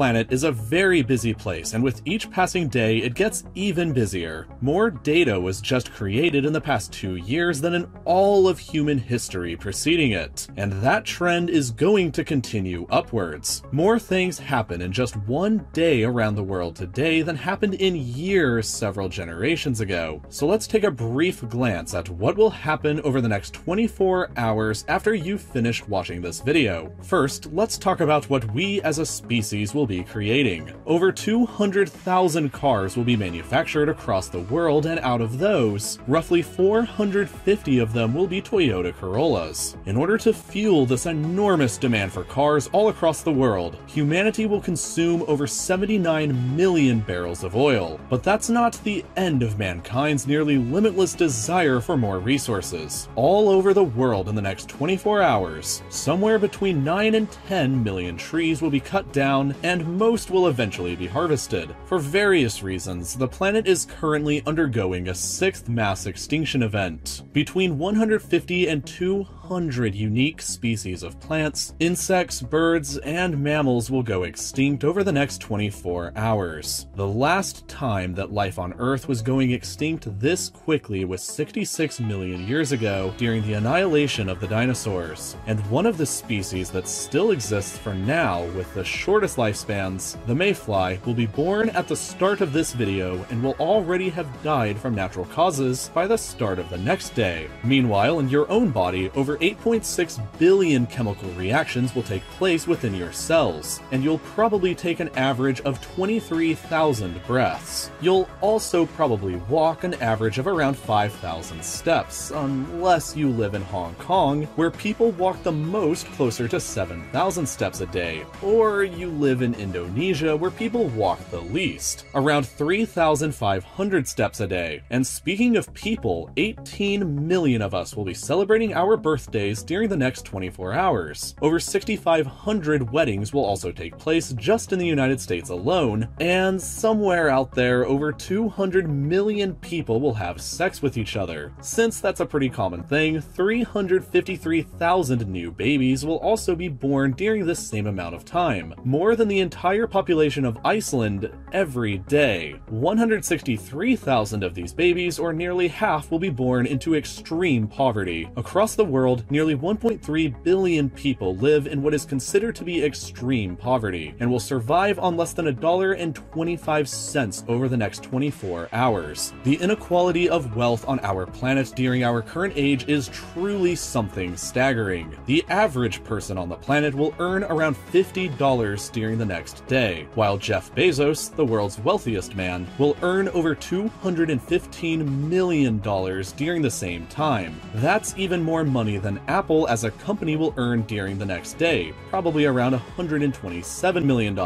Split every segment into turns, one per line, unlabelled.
planet is a very busy place, and with each passing day, it gets even busier. More data was just created in the past 2 years than in all of human history preceding it, and that trend is going to continue upwards. More things happen in just one day around the world today than happened in years several generations ago. So let's take a brief glance at what will happen over the next 24 hours after you've finished watching this video. First, let's talk about what we as a species will be creating. Over 200,000 cars will be manufactured across the world, and out of those, roughly 450 of them will be Toyota Corollas. In order to fuel this enormous demand for cars all across the world, humanity will consume over 79 million barrels of oil. But that's not the end of mankind's nearly limitless desire for more resources. All over the world in the next 24 hours, somewhere between 9 and 10 million trees will be cut down, and most will eventually be harvested. For various reasons, the planet is currently undergoing a 6th mass extinction event. Between 150 and 200 unique species of plants, insects, birds, and mammals will go extinct over the next 24 hours. The last time that life on Earth was going extinct this quickly was 66 million years ago during the annihilation of the dinosaurs. And one of the species that still exists for now with the shortest lifespans, the mayfly, will be born at the start of this video and will already have died from natural causes by the start of the next day. Meanwhile, in your own body, over 8.6 billion chemical reactions will take place within your cells, and you'll probably take an average of 23,000 breaths. You'll also probably walk an average of around 5,000 steps, unless you live in Hong Kong, where people walk the most, closer to 7,000 steps a day, or you live in Indonesia, where people walk the least, around 3,500 steps a day. And speaking of people, 18 million of us will be celebrating our birthdays during the next 24 hours. Over 6,500 weddings will also take place just in the United States alone, and somewhere out there, over 200 million people will have sex with each other. Since that's a pretty common thing, 353,000 new babies will also be born during this same amount of time, more than the entire population of Iceland every day. 163,000 of these babies, or nearly half, will be born into extreme poverty. Across the world, nearly 1.3 billion people live in what is considered to be extreme poverty, and will survive on less than $1.25 over the next 24 hours. The inequality of wealth on our planet during our current age is truly something staggering. The average person on the planet will earn around $50 during the next day, while Jeff Bezos, the world's wealthiest man, will earn over $215 million during the same time. That's even more money than Apple as a company will earn during the next day, probably around $127 million.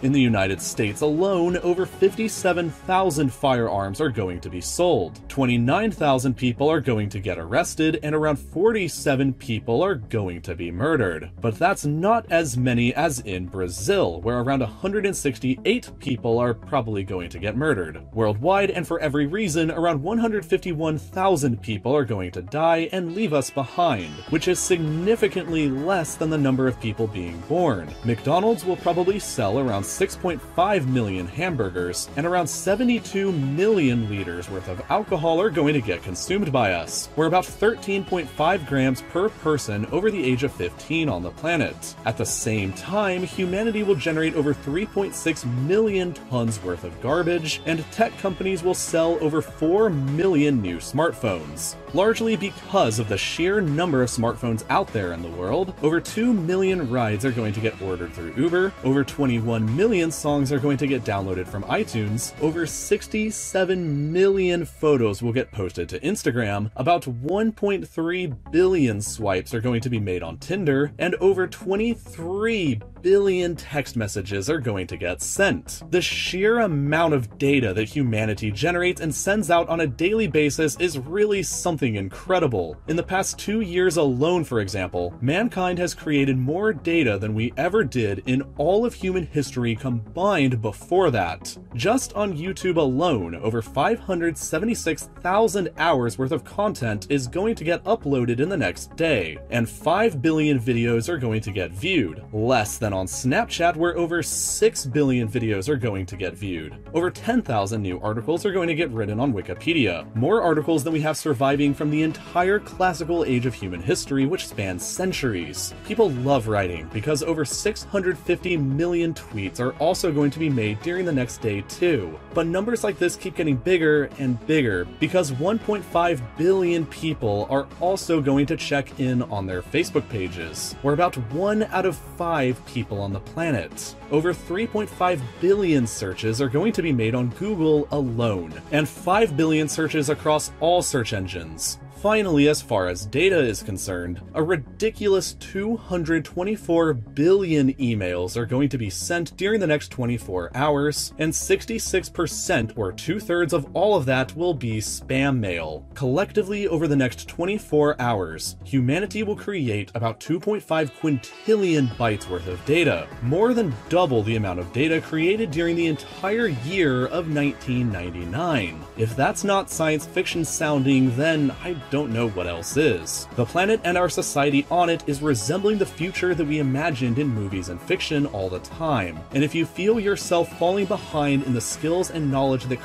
In the United States alone, over 57,000 firearms are going to be sold. 29,000 people are going to get arrested, and around 47 people are going to be murdered. But that's not as many as in Brazil, where around 168 people are probably going to get murdered. Worldwide, and for every reason, around 151,000 people are going to die and leave us behind, which is significantly less than the number of people being born. McDonald's will probably sell around 6.5 million hamburgers, and around 72 million liters worth of alcohol are going to get consumed by us. We're about 13.5 grams per person over the age of 15 on the planet. At the same time, humanity will generate over 3.6 million tons worth of garbage, and tech companies will sell over 4 million new smartphones. Largely because of the sheer number of smartphones out there in the world, over 2 million rides are going to get ordered through Uber, over 21 million songs are going to get downloaded from iTunes, over 67 million photos will get posted to Instagram, about 1.3 billion swipes are going to be made on Tinder, and over 23 billion text messages are going to get sent. The sheer amount of data that humanity generates and sends out on a daily basis is really something incredible. In the past 2 years alone, for example, mankind has created more data than we ever did in all of human history combined before that. Just on YouTube alone, over 576,000 hours worth of content is going to get uploaded in the next day, and 5 billion videos are going to get viewed. Less than then on Snapchat, where over 6 billion videos are going to get viewed. Over 10,000 new articles are going to get written on Wikipedia. More articles than we have surviving from the entire classical age of human history, which spans centuries. People love writing because over 650 million tweets are also going to be made during the next day too. But numbers like this keep getting bigger and bigger because 1.5 billion people are also going to check in on their Facebook pages. We're about 1 out of 5 people on the planet. Over 3.5 billion searches are going to be made on Google alone, and 5 billion searches across all search engines. Finally, as far as data is concerned, a ridiculous 224 billion emails are going to be sent during the next 24 hours, and 66% or 2/3 of all of that will be spam mail. Collectively, over the next 24 hours, humanity will create about 2.5 quintillion bytes worth of data, more than double the amount of data created during the entire year of 1999. If that's not science fiction sounding, then I don't know what else is. The planet and our society on it is resembling the future that we imagined in movies and fiction all the time. And if you feel yourself falling behind in the skills and knowledge that